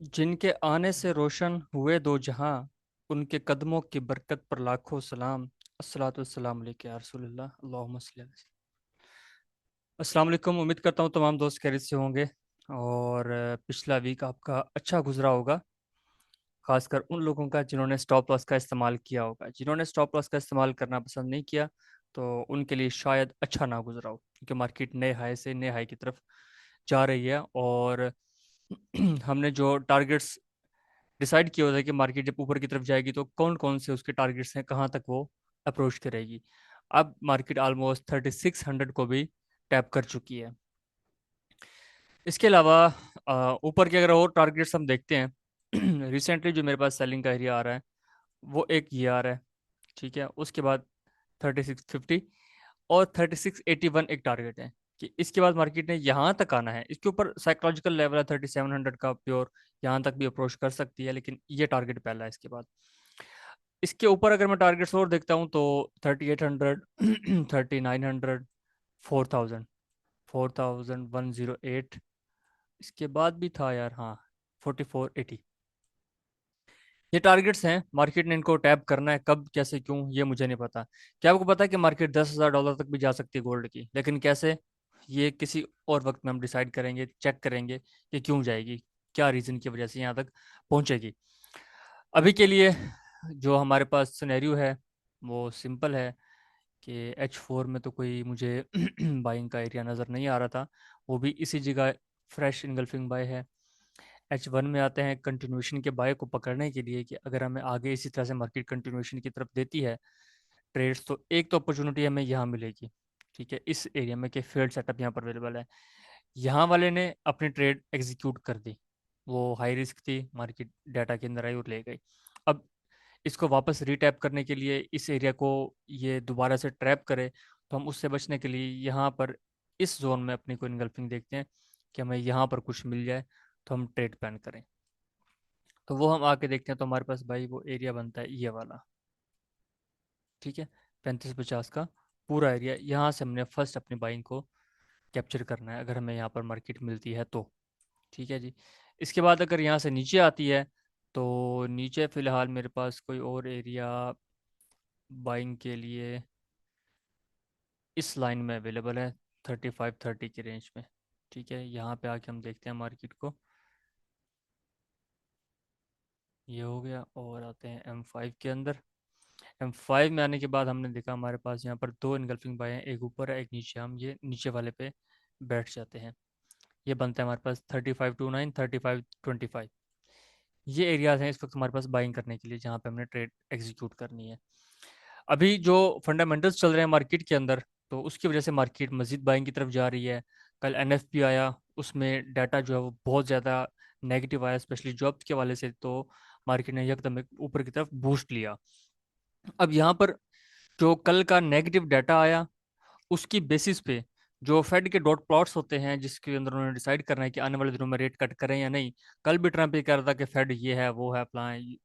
जिनके आने से रोशन हुए दो जहां, उनके कदमों की बरकत पर लाखों सलाम। अस्सलातु वस्सलाम अलैका या रसूलल्लाह, अल्लाहुम्मा सल्ली अला सय्यिदिना। अस्सलाम वालेकुम। उम्मीद करता हूँ तमाम दोस्त खैरियत से होंगे और पिछला वीक आपका अच्छा गुजरा होगा। खासकर उन लोगों का जिन्होंने स्टॉप लॉस का इस्तेमाल किया होगा। जिन्होंने स्टॉप लॉस का इस्तेमाल करना पसंद नहीं किया तो उनके लिए शायद अच्छा ना गुजरा हो, क्योंकि मार्केट नए हाई से नए हाई की तरफ जा रही है। और हमने जो टारगेट्स डिसाइड किया होता है कि मार्केट जब ऊपर की तरफ जाएगी तो कौन कौन से उसके टारगेट्स हैं, कहाँ तक वो अप्रोच करेगी। अब मार्केट ऑलमोस्ट 3600 को भी टैप कर चुकी है। इसके अलावा ऊपर के अगर और टारगेट्स हम देखते हैं रिसेंटली जो मेरे पास सेलिंग का एरिया आ रहा है वो एक ये आ रहा है। ठीक है, उसके बाद 3650 और 3681 एक टारगेट है कि इसके बाद मार्केट ने यहाँ तक आना है। इसके ऊपर साइकोलॉजिकल लेवल है 3700 का प्योर, यहाँ तक भी अप्रोच कर सकती है, लेकिन ये टारगेट पहला है। इसके बाद इसके ऊपर अगर मैं टारगेट्स और देखता हूँ तो 3800, 3900, 4000, 4108। इसके बाद भी था यार, हाँ, 4480। ये टारगेट्स हैं। मार्केट ने इनको टैप करना है, कब कैसे क्यों ये मुझे नहीं पता। क्या आपको पता है कि मार्केट $10,000 तक भी जा सकती है गोल्ड की, लेकिन कैसे, ये किसी और वक्त में हम डिसाइड करेंगे, चेक करेंगे कि क्यों जाएगी, क्या रीज़न की वजह से यहाँ तक पहुँचेगी। अभी के लिए जो हमारे पास सिनेरियो है वो सिंपल है कि H4 में तो कोई मुझे बाइंग का एरिया नज़र नहीं आ रहा था, वो भी इसी जगह फ्रेश इनगल्फिंग बाय है। H1 में आते हैं कंटिन्यूएशन के बाय को पकड़ने के लिए कि अगर हमें आगे इसी तरह से मार्केट कंटिन्यूएशन की तरफ देती है ट्रेड्स, तो एक तो अपॉर्चुनिटी हमें यहाँ मिलेगी। ठीक है, इस एरिया में कि फेल्ड सेटअप यहाँ पर अवेलेबल है। यहाँ वाले ने अपनी ट्रेड एग्जीक्यूट कर दी, वो हाई रिस्क थी, मार्केट डाटा के अंदर आई और ले गई। अब इसको वापस रीटैप करने के लिए इस एरिया को ये दोबारा से ट्रैप करे, तो हम उससे बचने के लिए यहाँ पर इस जोन में अपनी को इनगल्फिंग देखते हैं कि हमें यहाँ पर कुछ मिल जाए तो हम ट्रेड प्लान करें। तो वो हम आके देखते हैं, तो हमारे पास भाई वो एरिया बनता है ये वाला। ठीक है, 3550 का पूरा एरिया, यहाँ से हमने फर्स्ट अपनी बाइंग को कैप्चर करना है अगर हमें यहाँ पर मार्केट मिलती है तो। ठीक है जी। इसके बाद अगर यहाँ से नीचे आती है तो नीचे फिलहाल मेरे पास कोई और एरिया बाइंग के लिए इस लाइन में अवेलेबल है, 3530 की रेंज में। ठीक है, यहाँ पे आके हम देखते हैं मार्केट को। ये हो गया और आते हैं M5 के अंदर। M5 में आने के बाद हमने देखा हमारे पास यहाँ पर दो इनगल्फिंग बाय हैं, एक ऊपर है एक नीचे। हम ये नीचे वाले पे बैठ जाते हैं। ये बनता है हमारे पास 3529, 3525। ये एरियाज हैं इस वक्त हमारे पास बाइंग करने के लिए, जहाँ पे हमने ट्रेड एग्जीक्यूट करनी है। अभी जो फंडामेंटल्स चल रहे हैं मार्केट के अंदर, तो उसकी वजह से मार्केट मजीद बाइंग की तरफ जा रही है। कल NFP आया, उसमें डाटा जो है वो बहुत ज़्यादा नेगेटिव आया, स्पेशली जॉब्स के वाले से। तो मार्केट ने एकदम ऊपर की तरफ बूस्ट लिया। अब यहाँ पर जो कल का नेगेटिव डाटा आया, उसकी बेसिस पे जो फेड के डॉट प्लॉट्स होते हैं, जिसके अंदर उन्होंने डिसाइड करना है कि आने वाले दिनों में रेट कट करें या नहीं। कल भी ट्रम्प ये कह रहा था कि फेड ये है वो है फलां है,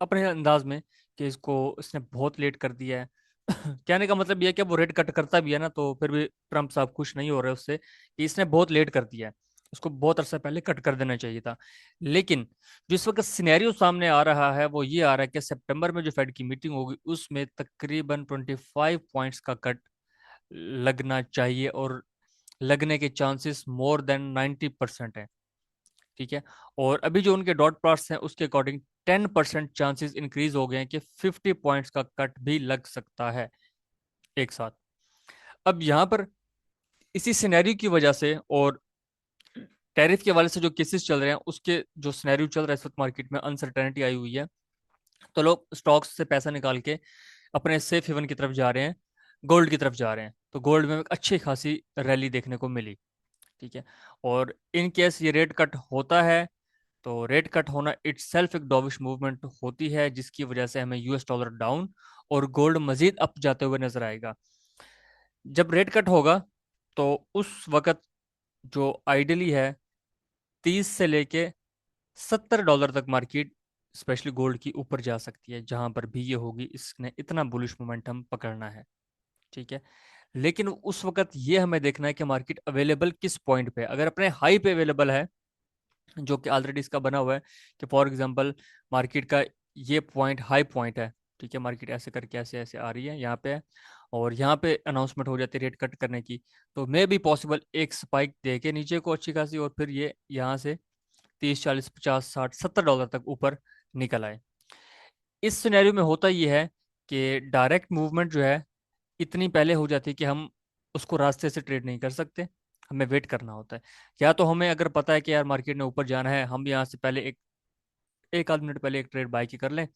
अपने अंदाज में कि इसने बहुत लेट कर दिया है। कहने का मतलब ये है कि वो रेट कट करता भी है ना, तो फिर भी ट्रम्प साहब खुश नहीं हो रहे उससे कि इसने बहुत लेट कर दिया है, उसको बहुत अरसा पहले कट कर देना चाहिए था। लेकिन जो इस वक्त सिनेरियो सामने आ रहा है वो ये आ रहा है कि सितंबर में जो फेड की मीटिंग होगी उसमें तकरीबन 25 पॉइंट्स का कट लगना चाहिए, और लगने के चांसेस मोर देन 90% है। ठीक है, और अभी जो उनके डॉट प्लॉट्स हैं उसके अकॉर्डिंग 10% चांसेस इंक्रीज हो गए हैं कि 50 पॉइंट्स का कट भी लग सकता है एक साथ। अब यहाँ पर इसी सिनेरियो की वजह से और टैरिफ के हवाले से जो केसेस चल रहे हैं, उसके जो सिनेरियो चल रहा है इस वक्त मार्केट में, अनसर्टेनिटी आई हुई है, तो लोग स्टॉक्स से पैसा निकाल के अपने सेफ हेवन की तरफ जा रहे हैं, गोल्ड की तरफ जा रहे हैं। तो गोल्ड में एक अच्छी खासी रैली देखने को मिली। ठीक है, और इन केस ये रेट कट होता है तो रेट कट होना इट सेल्फ एक डॉविश मूवमेंट होती है, जिसकी वजह से हमें US डॉलर डाउन और गोल्ड मजीद अप जाते हुए नजर आएगा। जब रेट कट होगा तो उस वक्त जो आइडियली है 30 से लेके $70 तक मार्केट स्पेशली गोल्ड की ऊपर जा सकती है, जहां पर भी ये होगी इसने इतना बुलिश मोमेंटम पकड़ना है। ठीक है, लेकिन उस वक्त ये हमें देखना है कि मार्केट अवेलेबल किस पॉइंट पे। अगर अपने हाई पे अवेलेबल है जो कि ऑलरेडी इसका बना हुआ है कि फॉर एग्जांपल मार्केट का ये पॉइंट हाई पॉइंट है, ठीक है, मार्केट ऐसे करके ऐसे ऐसे आ रही है यहाँ पे, और यहाँ पे अनाउंसमेंट हो जाती है रेट कट करने की, तो मे भी पॉसिबल एक स्पाइक दे के नीचे को अच्छी खासी, और फिर ये यहाँ से 30 40 50 60 70 डॉलर तक ऊपर निकल आए। इस सिनेरियो में होता ये है कि डायरेक्ट मूवमेंट जो है इतनी पहले हो जाती है कि हम उसको रास्ते से ट्रेड नहीं कर सकते, हमें वेट करना होता है। या तो हमें अगर पता है कि यार मार्केट ने ऊपर जाना है, हम यहाँ से पहले एक एक आध मिनट पहले एक ट्रेड बाय की कर लें,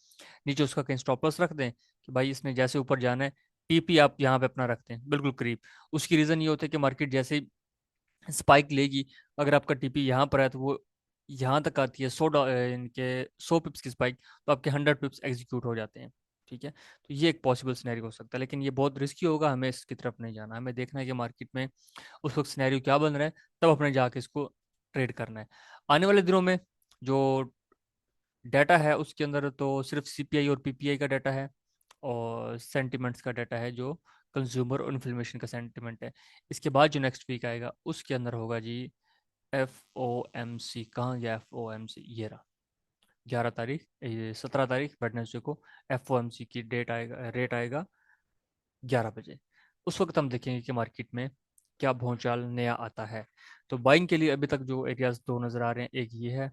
नीचे उसका कहीं स्टॉप लॉस रख दें कि भाई इसने जैसे ऊपर जाना है, टीपी आप यहाँ पे अपना रखते हैं बिल्कुल करीब। उसकी रीज़न ये होता है कि मार्केट जैसे स्पाइक लेगी, अगर आपका टीपी यहाँ पर है तो वो यहाँ तक आती है 100 पिप्स की स्पाइक, तो आपके 100 पिप्स एग्जीक्यूट हो जाते हैं, ठीक है। तो ये एक पॉसिबल सिनेरियो हो सकता है, लेकिन ये बहुत रिस्की होगा, हमें इसकी तरफ नहीं जाना, हमें देखना है कि मार्केट में उस वक्त सिनेरियो क्या बन रहा है, तब अपने जाके इसको ट्रेड करना है। आने वाले दिनों में जो डाटा है उसके अंदर तो सिर्फ सीपीआई और पीपीआई का डाटा है, और सेंटिमेंट्स का डाटा है जो कंज्यूमर और इन्फ्लेमेशन का सेंटिमेंट है। इसके बाद जो नेक्स्ट वीक आएगा उसके अंदर होगा जी एफ ओ एम सी। कहाँ गया एफ ओ एम सी, ये रहा 11 तारीख, ये 17 तारीख वेडनेसडे को एफ ओ एम सी की डेट आएगा, रेट आएगा 11 बजे। उस वक्त हम देखेंगे कि मार्केट में क्या भौचाल नया आता है। तो बाइंग के लिए अभी तक जो एरियाज दो नज़र आ रहे हैं, एक ये है,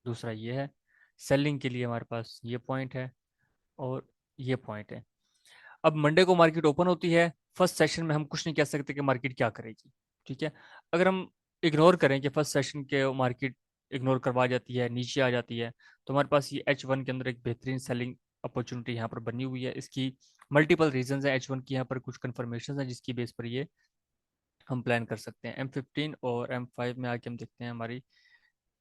दूसरा ये है। सेलिंग के लिए हमारे पास ये पॉइंट है और ये पॉइंट है। अब मंडे को मार्केट ओपन होती है, फर्स्ट सेशन में हम कुछ नहीं कह सकते कि मार्केट क्या करेगी, ठीक है। अगर हम इग्नोर करें कि फर्स्ट सेशन के मार्केट इग्नोर करवा जाती है, नीचे आ जाती है, तो हमारे पास ये H1 के अंदर एक बेहतरीन सेलिंग अपॉर्चुनिटी यहाँ पर बनी हुई है। इसकी मल्टीपल रीजंस है, H1 की यहाँ पर कुछ कन्फर्मेशन है जिसकी बेस पर ये हम प्लान कर सकते हैं। M15 और M5 में आके हम देखते हैं हमारी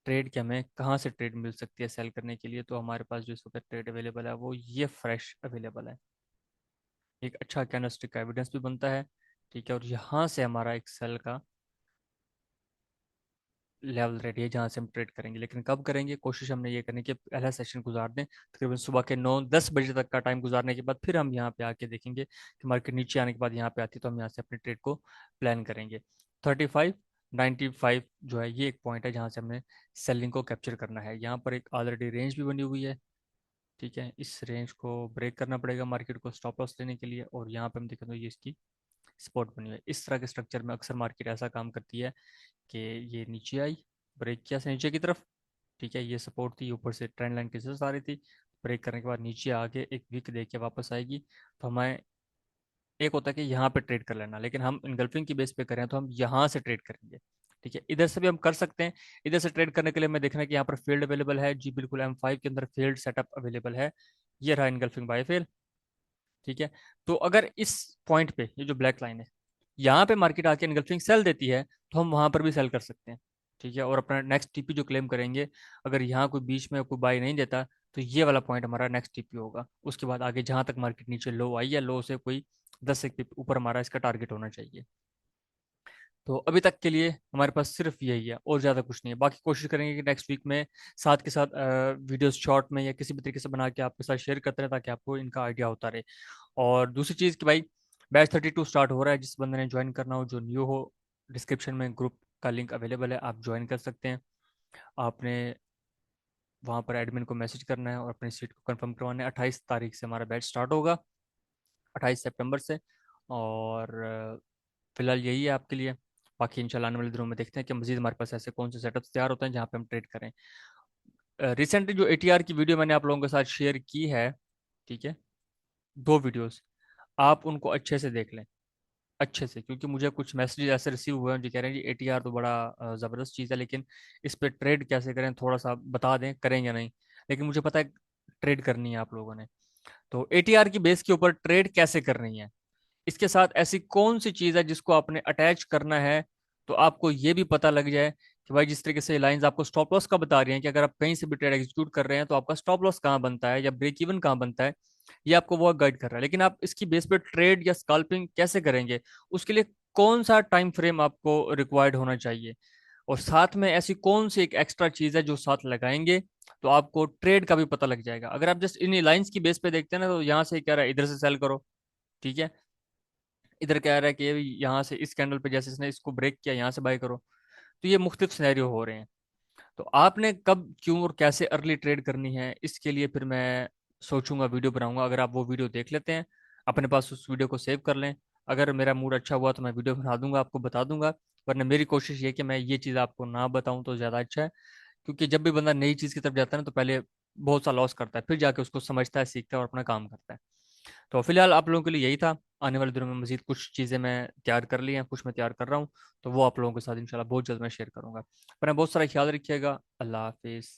ट्रेड की, हमें कहाँ से ट्रेड मिल सकती है सेल करने के लिए। तो हमारे पास जो इस वक्त ट्रेड अवेलेबल है वो ये फ्रेश अवेलेबल है, एक अच्छा कैंडलस्टिक का एविडेंस भी बनता है, ठीक है। और यहाँ से हमारा एक सेल का लेवल रेडी है जहाँ से हम ट्रेड करेंगे, लेकिन कब करेंगे, कोशिश हमने ये करनी कि पहला सेशन गुजार दें, तकरीबन सुबह के 9 10 बजे तक का टाइम गुजारने के बाद फिर हम यहाँ पे आके देखेंगे कि मार्केट नीचे आने के बाद यहाँ पे आती है, तो हम यहाँ से अपने ट्रेड को प्लान करेंगे। 35 95 जो है ये एक पॉइंट है जहाँ से हमने सेलिंग को कैप्चर करना है। यहाँ पर एक ऑलरेडी रेंज भी बनी हुई है, ठीक है। इस रेंज को ब्रेक करना पड़ेगा मार्केट को स्टॉप लॉस लेने के लिए, और यहाँ पे हम देखें तो ये इसकी सपोर्ट बनी हुई है। इस तरह के स्ट्रक्चर में अक्सर मार्केट ऐसा काम करती है कि ये नीचे आई, ब्रेक किया से नीचे की तरफ, ठीक है, ये सपोर्ट थी, ऊपर से ट्रेंड लाइन के साथ आ रही थी, ब्रेक करने के बाद नीचे आके एक वीक देख के वापस आएगी, तो हमें एक होता है कि यहाँ पे ट्रेड कर लेना, लेकिन हम इनगल्फिंग की बेस पे करें तो हम यहाँ से ट्रेड करेंगे, ठीक है। इधर से भी हम कर सकते हैं, इधर से ट्रेड करने के लिए हमें देखना है कि यहाँ पर फील्ड अवेलेबल है जी, बिल्कुल M5 के अंदर फील्ड सेटअप अवेलेबल है। ये रहा इनगल्फिंग बाय फील्ड, ठीक है। तो अगर इस पॉइंट पे ये जो ब्लैक लाइन है यहाँ पे मार्केट आके इनगल्फिंग सेल देती है, तो हम वहां पर भी सेल कर सकते हैं, ठीक है। और अपना नेक्स्ट टीपी जो क्लेम करेंगे, अगर यहाँ कोई बीच में कोई बाई नहीं देता, तो ये वाला पॉइंट हमारा नेक्स्ट टीपी होगा। उसके बाद आगे जहां तक मार्केट नीचे लो आई है, लो से कोई 10 एक पिप ऊपर हमारा इसका टारगेट होना चाहिए। तो अभी तक के लिए हमारे पास सिर्फ यही है और ज़्यादा कुछ नहीं है। बाकी कोशिश करेंगे कि नेक्स्ट वीक में साथ के साथ वीडियोस शॉर्ट में या किसी भी तरीके से बना के आपके साथ शेयर करते रहे, ताकि आपको इनका आइडिया होता रहे। और दूसरी चीज़ कि भाई बैच 32 स्टार्ट हो रहा है, जिस बंदे ने ज्वाइन करना हो, जो न्यू हो, डिस्क्रिप्शन में ग्रुप का लिंक अवेलेबल है, आप ज्वाइन कर सकते हैं। आपने वहाँ पर एडमिन को मैसेज करना है और अपनी सीट को कंफर्म करवाना है। 28 तारीख से हमारा बैच स्टार्ट होगा, 28 सितंबर से। और फिलहाल यही है आपके लिए। बाकी इंशाल्लाह आने वाले दिनों में देखते हैं कि मजीद हमारे पास ऐसे कौन से सेटअप्स तैयार होते हैं जहाँ पे हम ट्रेड करें। रिसेंटली जो ATR की वीडियो मैंने आप लोगों के साथ शेयर की है, ठीक है, दो वीडियोस, आप उनको अच्छे से देख लें, अच्छे से, क्योंकि मुझे कुछ मैसेजेस ऐसे रिसीव हुए हैं जो कह रहे हैं जी ATR तो बड़ा ज़बरदस्त चीज़ है, लेकिन इस पर ट्रेड कैसे करें, थोड़ा सा बता दें, करेंगे नहीं। लेकिन मुझे पता है ट्रेड करनी है आप लोगों ने, तो ATR की बेस के ऊपर ट्रेड कैसे करनी है, इसके साथ ऐसी कौन सी चीज है जिसको आपने अटैच करना है, तो आपको ये भी पता लग जाए कि भाई जिस तरीके से लाइंस आपको स्टॉप लॉस का बता रही हैं कि अगर आप कहीं से भी ट्रेड एग्जीक्यूट कर रहे हैं तो आपका स्टॉप लॉस कहाँ बनता है या ब्रेक इवन कहाँ बनता है, ये आपको वो गाइड कर रहा है। लेकिन आप इसकी बेस पे ट्रेड या स्कल्पिंग कैसे करेंगे, उसके लिए कौन सा टाइम फ्रेम आपको रिक्वायर्ड होना चाहिए, और साथ में ऐसी कौन सी एक एक्स्ट्रा चीज है जो साथ लगाएंगे तो आपको ट्रेड का भी पता लग जाएगा। अगर आप जस्ट इन लाइंस की बेस पे देखते हैं ना, तो यहाँ से कह रहा है इधर से सेल करो, ठीक है, इधर कह रहा है कि यहाँ से इस कैंडल पे जैसे इसने इसको ब्रेक किया यहाँ से बाय करो, तो ये मुख्तलिफ सिनेरियो हो रहे हैं। तो आपने कब, क्यों और कैसे अर्ली ट्रेड करनी है, इसके लिए फिर मैं सोचूंगा, वीडियो बनाऊंगा। अगर आप वो वीडियो देख लेते हैं, अपने पास उस वीडियो को सेव कर लें, अगर मेरा मूड अच्छा हुआ तो मैं वीडियो बना दूंगा, आपको बता दूंगा। वरना मेरी कोशिश ये है कि मैं ये चीज़ आपको ना बताऊं तो ज़्यादा अच्छा है। क्योंकि जब भी बंदा नई चीज़ की तरफ जाता है ना, तो पहले बहुत सा लॉस करता है, फिर जाके उसको समझता है, सीखता है और अपना काम करता है। तो फिलहाल आप लोगों के लिए यही था। आने वाले दिनों में मजीद कुछ चीज़ें मैं तैयार कर ली हैं, कुछ मैं तैयार कर रहा हूँ। तो वो आप लोगों के साथ इंशाल्लाह बहुत जल्द मैं शेयर करूंगा। अपना बहुत सारा ख्याल रखिएगा। अल्लाह हाफिज़।